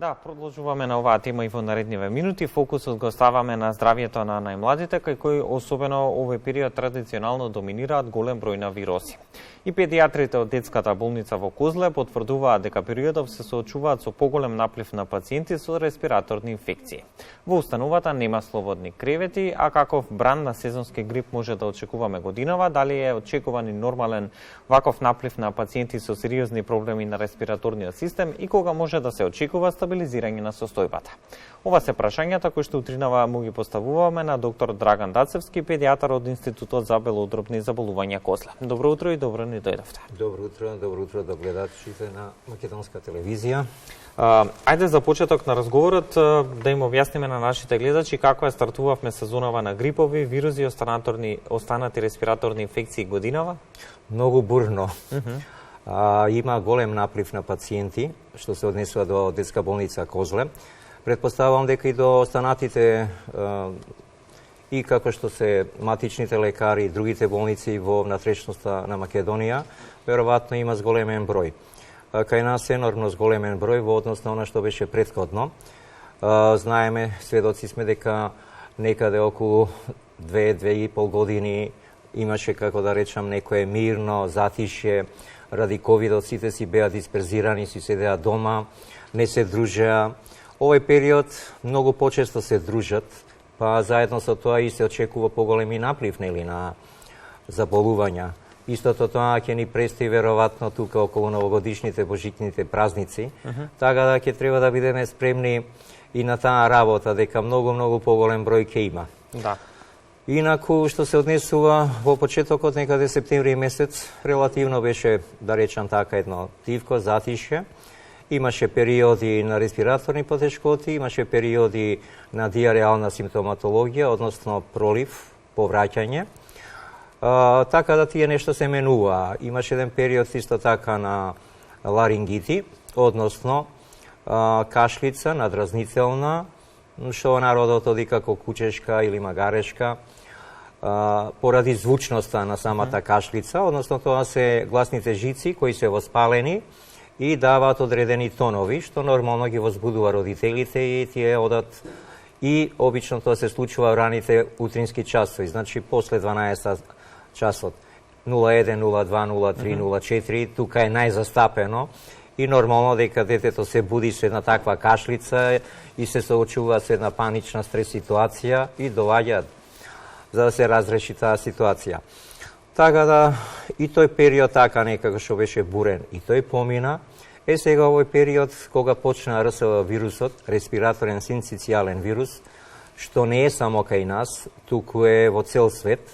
Да, продолжуваме на оваа тема и во наредниве минути. Фокусот го ставаме на здравјето на најмладите, кај кои особено овој период традиционално доминираат голем број на вируси. И педијатрите од детската болница во Козле потврдуваат дека периодов се соочуваат со поголем наплив на пациенти со респираторни инфекции. Во установата нема слободни кревети, а каков бран на сезонски грип може да очекуваме годинава, дали е очекуван и нормален ваков наплив на пациенти со сериозни проблеми на респираторниот систем и кога може да се очекува стабилизирање на состојбата. Ова се прашањата кои што утринава му ги поставуваме на доктор Драган Дацевски, педијатар од Институтот за белодробни заболувања Козле. Добро утро и добро ни дојдовте. Добро утро до гледачите на Македонска телевизија. Ајде за почеток на разговорот да им објасниме на нашите гледачи како е стартувавме сезонава на грипови, вируси и останати респираторни инфекции годинава. Многу бурно. Има голем наплив на пациенти што се однесува до детска болница Козле. Предпоставувам дека и до останатите и како што се матичните лекари и другите болници во внатрешноста на Македонија, веројатно има зголемен број. Кај нас енормно зголемен број во однос на она што беше претходно. Знаеме, сведоци сме дека некаде околу 2-2,5 години имаше, како да речам, некое мирно затишје, ради ковидот сите си беа дисперзирани, си седеа дома, не се дружеа. Овој период многу почесто се дружат, па заедно со тоа и се очекува поголеми наплив на заболувања. Истото тоа ќе ни предстои веројатно тука околу новогодишните, божитните празници, така да ќе треба да бидеме спремни и на таа работа, дека многу поголем број ќе има. Да. Инаку, што се однесува во почетокот некаде септември месец, релативно беше, да речам така, едно тивко, затишје. Имаше периоди на респираторни потешкоти, имаше периоди на диареална симптоматологија, односно пролив, повраќање. Така да тие нешто се менува. Имаше еден период исто така на ларингити, односно кашлица, надразнителна, што народот оди како кучешка или магарешка, поради звучноста на самата кашлица, односно тоа се гласните жици кои се воспалени и даваат одредени тонови, што нормално ги возбудува родителите и тие одат и обично тоа се случува во раните утрински часови, значи после 12 часот, 01, 02, 03, 04, тука е најзастапено и нормално дека детето се буди со една таква кашлица и се соочува со една панична стрес ситуација и доаѓаат за да се разреши таа ситуација. Така да и тој период така некако што беше бурен и тој помина. Сега овој период кога почна РСВ вирусот, респираторен синцицијален вирус, што не е само кај нас, туку е во цел свет,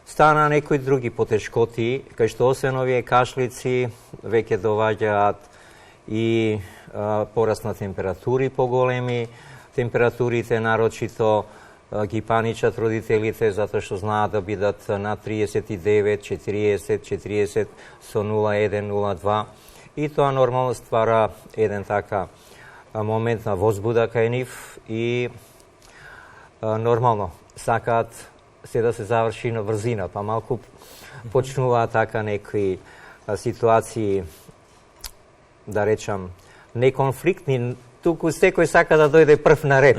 стана некои други потешкоти, кај што освен овие кашлици веќе доваѓаат и пораст на температури поголеми, температурите нарочито ги паничат родителите затоа што знаат да бидат на 39, 40 со 0,1, 0,2 и тоа нормално ствара еден така момент на возбуда кај нив и нормално сакаат се да се заврши на брзина, па малку почнуваат така некои ситуации, да речам, неконфликтни, туку секој сака да дојде прв на ред.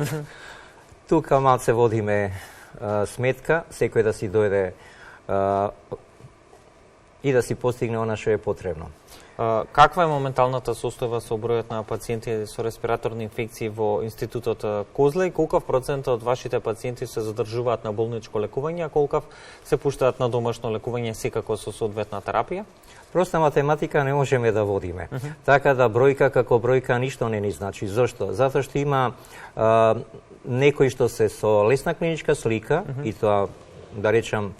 Тука малце водиме сметка, секој да си дојде и да си постигне она што е потребно. Каква е моменталната состојба со бројот на пациенти со респираторни инфекции во Институтот Козле и колкав процент од вашите пациенти се задржуваат на болничко лекување, а колкав се пуштаат на домашно лекување секако со соодветна терапија? Проста математика не можеме да водиме. Така да бројка како бројка ништо не ни значи. Зошто? Затоа што има некои што се со лесна клиничка слика и тоа, да речам,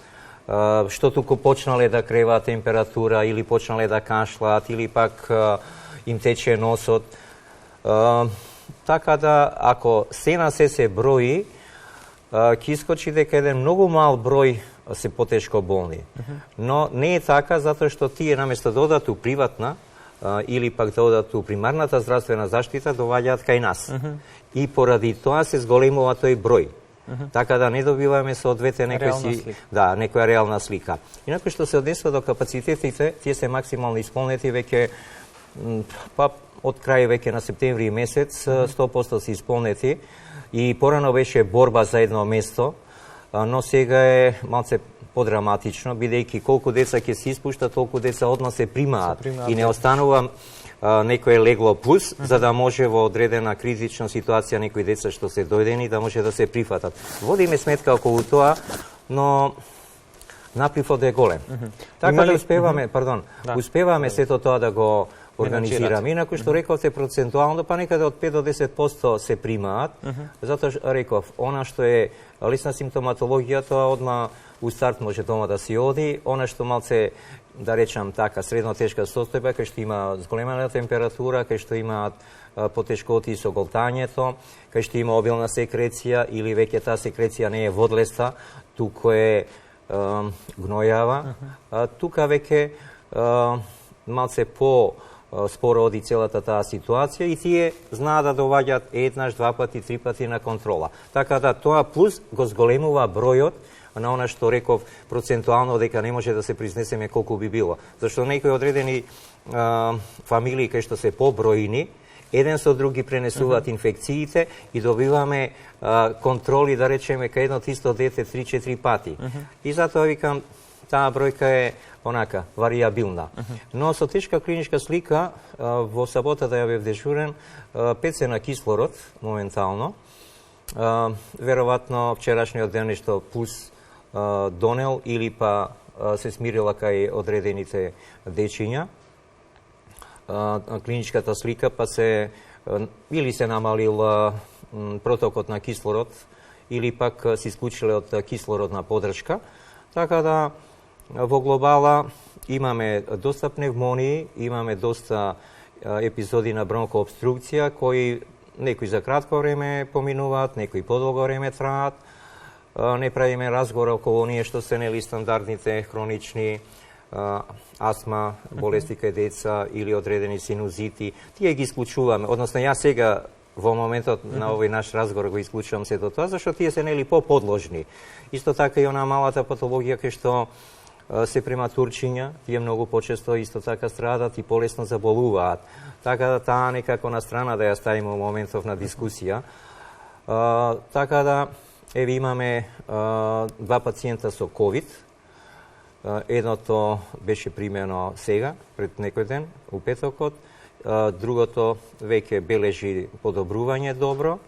што туку почнале да креваат температура или почнале да кашлаат или пак им тече носот. Така да, ако се на се брои, ќе искочи дека еден многу мал број се потешко болни. Но не е така, затоа што тие наместо да одат у приватна или пак да одат у примарната здравствена заштита, доваѓаат кај нас. И поради тоа се зголемува тој број. Така да не добиваме соодветно некоја реална слика. Инаку што се однесува до капацитетите, тие се максимално исполнети веќе па од крај веќе на септември месец 100% се исполнети и порано беше борба за едно место, но сега е малце подраматично, бидејќи колку деца ќе се испуштат, толку деца одма се примаат и не останува некое легло плюс, за да може во одредена критична ситуација некои деца што се дојдени да може да се прифатат. Водиме сметка околу тоа, но напливот е голем. Така да успеваме, успеваме сето тоа да го организираме. Инаку што рековте процентуално, па некаде од 5 до 10% се примаат, затоа што реков, она што е лесна симптоматологија, тоа одма у старт може дома да си оди, она што малце, да речам така, средно тешка состојба, кај што има зголемена температура, кај што имаат потешкоти со голтањето, кај што има обилна секреција или веќе таа секреција не е водлеста, туку е гнојава, тука веќе малце по споро оди целата таа ситуација и тие знаат да доаѓаат еднаш, два пати, три пати на контрола. Така да тоа плюс го зголемува бројот на она што реков процентуално дека не може да се произнесеме колку би било. Зашто некои одредени фамилии кај што се побројни, еден со други пренесуваат инфекциите и добиваме контроли, да речеме, кај едно исто дете 3-4 пати. И затоа викам, таа бројка е онака, варијабилна. Но со тешка клиничка слика, во сабота да ја бев дежурен, 5 на кислород, моментално. Веројатно, вчерашниот ден нешто пулс донел или па се смирила кај одредените дечиња. Клиничката слика, па се или се намалил протокот на кислород, или пак се исклучиле од кислородна подршка. Така да, во глобала имаме доста пневмонии, имаме доста епизоди на бронкообструкција, кои некои за кратко време поминуваат, некои подолго време траат. Не правиме разговор околу оние што се нели стандардните хронични астма, болести кај деца или одредени синузити. Тие ги исклучуваме, односно јас сега во моментот на овој наш разговор го исклучувам сето тоа, зашто тие се нели поподложни. Исто така и она малата патологија кај што се прематурчиња, тие многу почесто исто така страдат и полесно заболуваат. Така да таа некако на страна да ја ставиме во моментов на дискусија. Така да, еве имаме два пациента со COVID. Едното беше примено сега, пред некој ден, у петокот. Другото веќе бележи подобрување добро.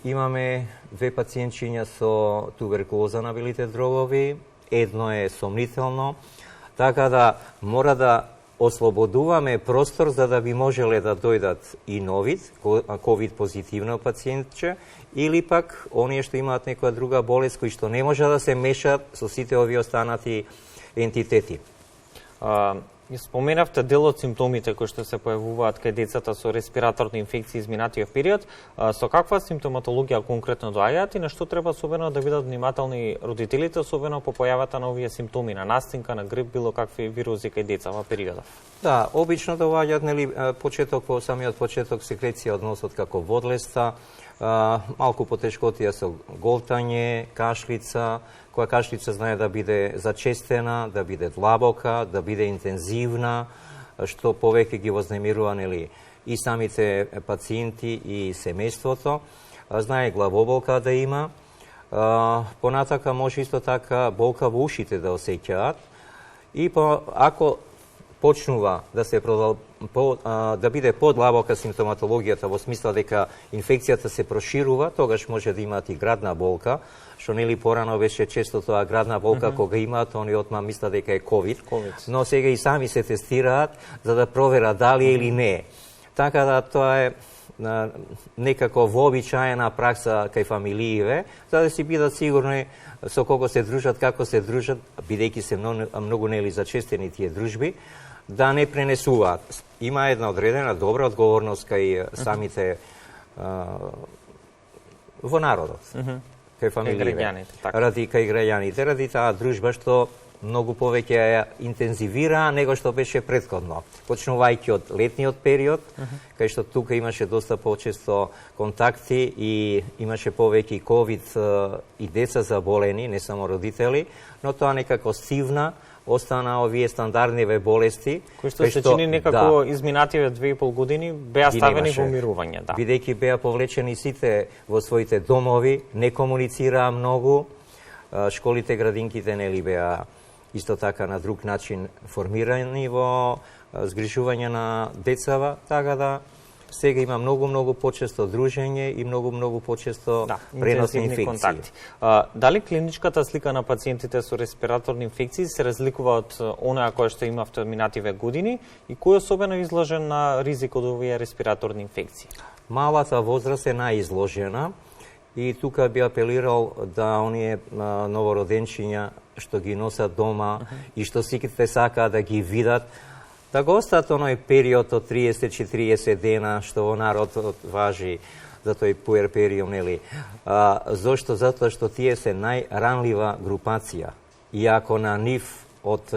Имаме две пациентчиња со туберкулоза на белите дробови. Едно е сомнително. Така да мора да ослободуваме простор за да би можеле да дојдат и нови, COVID позитивно пациентче, или пак оние што имаат некоја друга болест кои што не може да се мешат со сите овие останати ентитети. Споменавте дел од симптомите кои што се појавуваат кај децата со респираторни инфекции изминатиот период. Со каква симптоматологија конкретно доаѓаат и на што треба особено да бидат внимателни родителите, особено по појавата на овие симптоми, на настинка, на грип, било какви вируси кај деца во периодот? Да, обично доаѓаат нели почеток во самиот почеток секреција од носот како водлеста, малку потешкотија со голтање, кашлица, која кашлица знае да биде зачестена, да биде длабока, да биде интензивна, што повеќе ги вознемирува нели и самите пациенти и семејството. Знае главоболка да има. Понатака може исто така болка во ушите да осеќаат. И ако почнува да се да биде подлабока симптоматологијата во смисла дека инфекцијата се проширува, тогаш може да имаат и градна болка, што нели порано беше често тоа градна болка кога имаат, они одма мислат дека е COVID, но сега и сами се тестираат за да проверат дали е или не. Така да тоа е некако вообичаена пракса кај фамилииве, за да си бидат сигурни со кого се дружат, како се дружат, бидејќи се многу нели зачестени тие дружби, да не пренесуваат. Има една одредена добра одговорност кај самите во народот, кај фамилиите, кај граѓаните, ради таа дружба што многу повеќе ја интензивира него што беше претходно. Почнувајќи од летниот период, кај што тука имаше доста почесто контакти и имаше повеќе и COVID и деца заболени, не само родители, но тоа некако стивна, остана овие стандардниве болести, кои што се чини некако изминативе 2,5 години беа ставени во мирување, да. Бидејќи беа повлечени сите во своите домови, не комуницираа многу, школите, градинките нели беа исто така на друг начин формирани во згрижување на децава, така да сега има многу почесто дружење и многу почесто преносни инфекции. Дали клиничката слика на пациентите со респираторни инфекции се разликува од онаа која што имавте минативе години и кој особено изложен на ризик од овие респираторни инфекции? Малата возраст е најизложена и тука би апелирал да оние новороденчиња што ги носат дома и што сите сакаат да ги видат, да го остат оној период од 30-40 дена, што во народот важи за тој пуерпериум, нели? Зошто? Затоа што тие се најранлива групација. И ако на нив од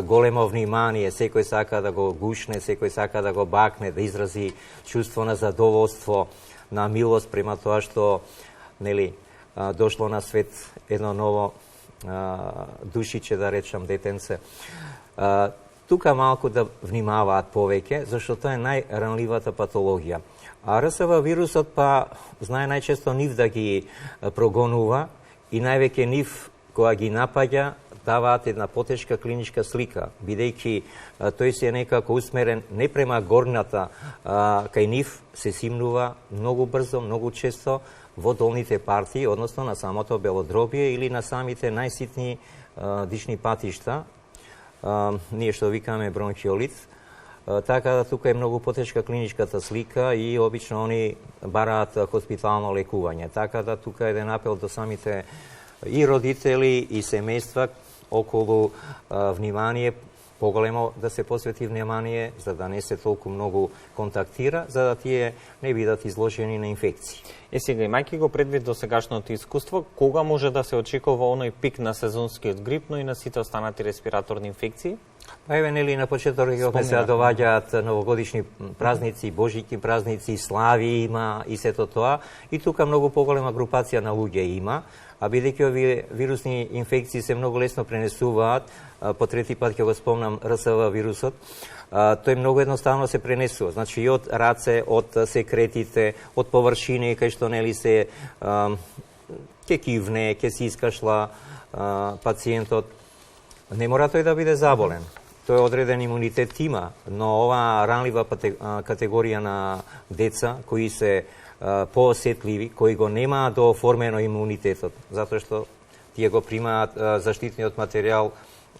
големо внимание, секој сака да го гушне, секој сака да го бакне, да изрази чувство на задоволство, на милост према тоа што дошло на свет едно ново душиче, да речам, детенце. Тука малку да внимаваат повеќе, зашто тоа е најранливата патологија. А РСВ вирусот знае најчесто нив да ги прогонува и највеќе нив кога ги напаѓа даваат една потешка клиничка слика, бидејќи тој се некако усмерен не према горната, кај нив се симнува многу брзо, многу често во долните партии, односно на самото белодробие или на самите најситни дишни патишта, ние што викаме бронхиолит, така да тука е многу потешка клиничката слика и обично они бараат хоспитално лекување. Така да тука е еден апел до самите и родители и семејства околу внимание, поголемо да се посвети внимание, за да не се толку многу контактира, за да тие не бидат изложени на инфекции. Сега, имајќи го предвид до сегашното искуство, кога може да се очекува оној пик на сезонскиот грип, но и на сите останати респираторни инфекции? На почеток се доваѓаат новогодишни празници, божики празници, слави има и сето тоа. И тука многу поголема групација на луѓе има, а бидејќи овие вирусни инфекции се многу лесно пренесуваат, по трети пат ќе го спомнам РСВ вирусот, тој многу едноставно се пренесува. Значи и од раце, од секретите, од површини кај што се ќе кивне, ќе се искашла пациентот. Не мора тој да биде заболен. Тој одреден имунитет има, но оваа ранлива категорија на деца кои се поосетливи, кои го немаат дооформено имунитетот, затоа што тие го примаат заштитниот материјал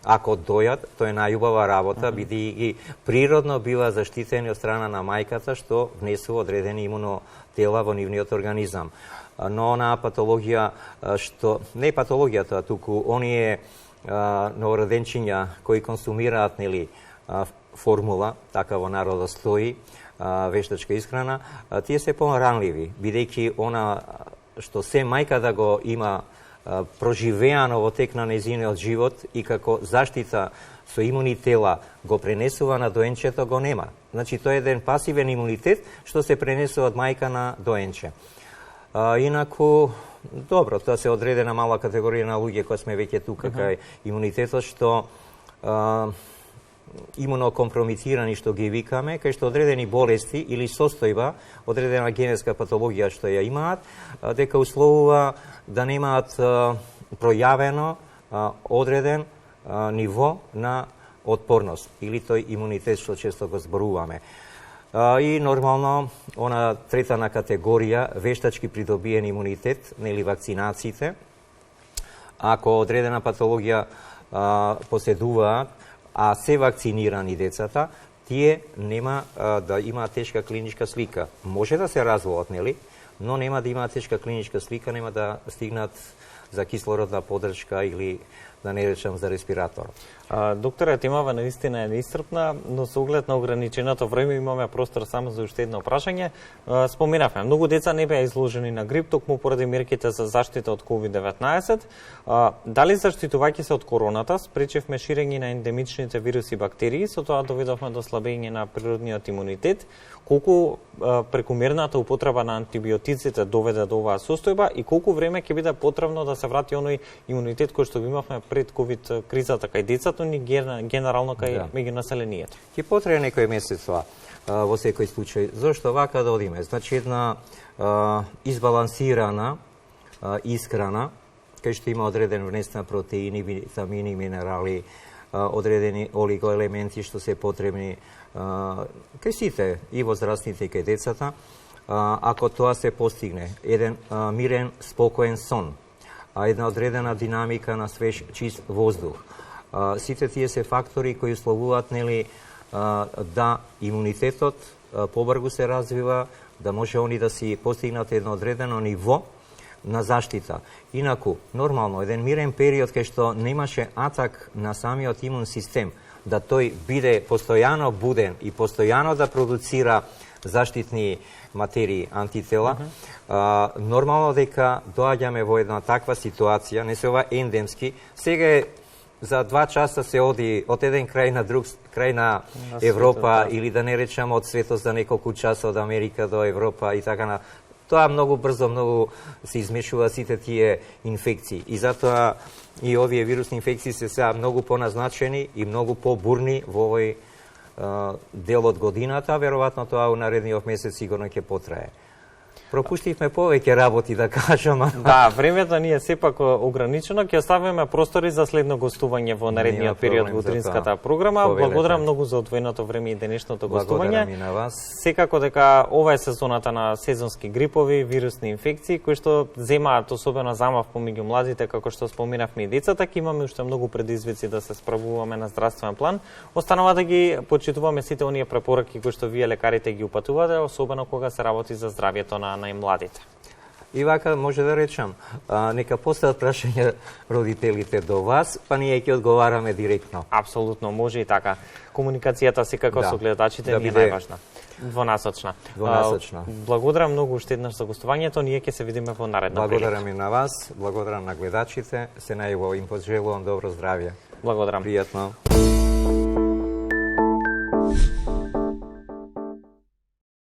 ако дојат, тоа е најубава работа, бидејќи природно бива заштитени од страна на мајката што внесува одредени имунотела во нивниот организам. Но онаа патологија што не патологијата, туку оние новороденчиња кои консумираат формула, така во народот стои, вештачка исхрана, тие се поранливи, бидејќи она што се мајка да го има проживеано во тек на нејзиниот живот и како заштита со имуни тела го пренесува на доенчето, го нема. Значи, тоа е еден пасивен имунитет што се пренесува од мајка на доенче. Инаку, добро, тоа се одредена мала категорија на луѓе кои сме веќе тука кај имунитетот, што имунокомпромитирани, што ги викаме, кај што одредени болести или состојба, одредена генетска патологија што ја имаат, дека условува да немаат пројавено одреден ниво на отпорност или тој имунитет што често го зборуваме. И нормално, она третана категорија, вештачки придобиен имунитет, нели вакцинациите, ако одредена патологија поседуваат, а се вакцинирани децата, тие нема да имаат тешка клиничка слика. Може да се разволат, нели? Но нема да имаат тешка клиничка слика, нема да стигнат за кислородна поддршка или да не речам за респиратор. Докторе, темава наистина е неисцрпна, но со оглед на ограниченото време имаме простор само за уште едно прашање. Споменавме, многу деца не беа изложени на грип, токму поради мерките за заштита од COVID-19. Дали заштитувајќи се од короната, спречевме ширење на ендемичните вируси и бактерии, со тоа доведовме до слабење на природниот имунитет? Колку прекумерната употреба на антибиотиците доведе до оваа состојба и колку време ќе биде потребно да се врати оној имунитет кој што го имавме пред ковид кризата кај децата, ни генерално кај меѓунаселението. Ќе потрае некој месец тоа во секој случај. Зошто вака да одиме? Значи една избалансирана исхрана, кај што има одреден внес на протеини, витамини, минерали, одредени олигоелементи што се потребни кај сите, и возрастните и кај децата. Ако тоа се постигне, еден мирен, спокоен сон, една одредена динамика на свеж, чист воздух, сите тие се фактори кои условуваат да имунитетот побрзо се развива, да може они да си постигнат едно одредено ниво на заштита. Инаку, нормално, еден мирен период кај што немаше атак на самиот имун систем, да тој биде постојано буден и постојано да продуцира заштитни материи, антитела, нормално дека доаѓаме во една таква ситуација, не се ова ендемски, сега е за 2 часа се оди од еден крај на друг крај на Европа, или да не речам од светот за неколку часа од Америка до Европа и така на. Тоа многу брзо, многу се измешува сите тие инфекции. И затоа и овие вирусни инфекции се сега многу поназначени и многу побурни во овој дел од годината. Веројатно тоа у наредниот месец сигурно ќе потрае. Пропуштивме повеќе работи, да кажам. Да, времето ни е сепак ограничено. Ќе оставиме простори за следно гостување во наредниот период во утринската програма. Благодарам многу за одвоеното време и денешното гостување. Благодарам и на вас. Секако дека ова е сезоната на сезонски грипови, вирусни инфекции, кои што земаат особено замав помеѓу младите, како што споменавме и децата. Ќе имаме уште многу предизвици да се справуваме на здравствен план. Останува да ги почитуваме сите оние препораки кои што вие лекарите ги упатувате, особено кога се работи за здравјето на најмладите. И вака може да речам, нека постават прашање родителите до вас, па ние ќе одговараме директно. Апсолутно, може и така. Комуникацијата секако со гледачите ни е најважна. Двонасочна. Благодарам многу уште еднаш за гостувањето, ние ќе се видиме во наредна прилика. Благодарам и на вас, благодарам на гледачите, се најубаво им пожелувам добро здравје. Благодарам. Пријатно.